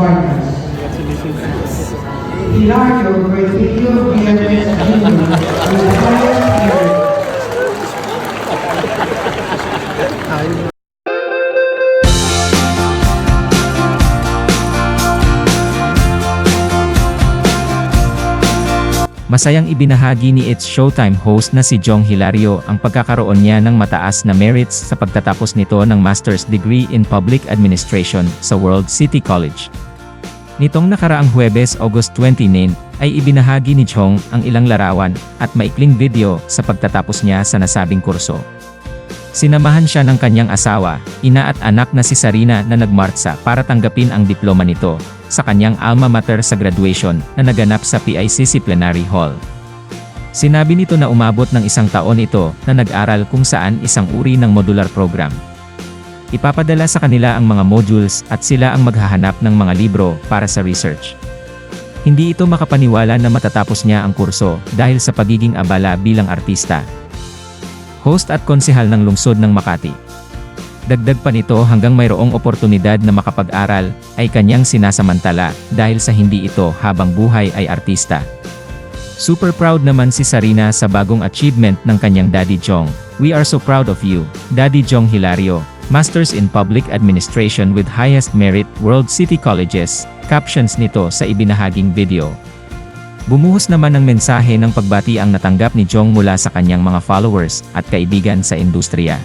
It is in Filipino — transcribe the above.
Spartans. Hilario Virgilio Villarreal Jr. with the highest merit. Masayang ibinahagi ni It's Showtime host na si Jong Hilario ang pagkakaroon niya ng mataas na merits sa pagtatapos nito ng Master's Degree in Public Administration sa World City College. Nitong nakaraang Huwebes, August 29, ay ibinahagi ni Jong ang ilang larawan at maikling video sa pagtatapos niya sa nasabing kurso. Sinamahan siya ng kanyang asawa, ina at anak na si Sarina na nagmartsa para tanggapin ang diploma nito sa kanyang alma mater sa graduation na naganap sa PICC Plenary Hall. Sinabi nito na umabot ng 1 taon ito na nag-aral kung saan isang uri ng modular program. Ipapadala sa kanila ang mga modules at sila ang maghahanap ng mga libro para sa research. Hindi ito makapaniwala na matatapos niya ang kurso dahil sa pagiging abala bilang artista. Host at konsehal ng lungsod ng Makati. Dagdag pa nito hanggang mayroong oportunidad na makapag-aral, ay kanyang sinasamantala dahil sa hindi ito habang buhay ay artista. Super proud naman si Sarina sa bagong achievement ng kanyang Daddy Jong. "We are so proud of you, Daddy Jong Hilario, Masters in Public Administration with highest merit, World City Colleges," captions nito sa ibinahaging video. Bumuhos naman ng mensahe ng pagbati ang natanggap ni Jong mula sa kanyang mga followers at kaibigan sa industriya.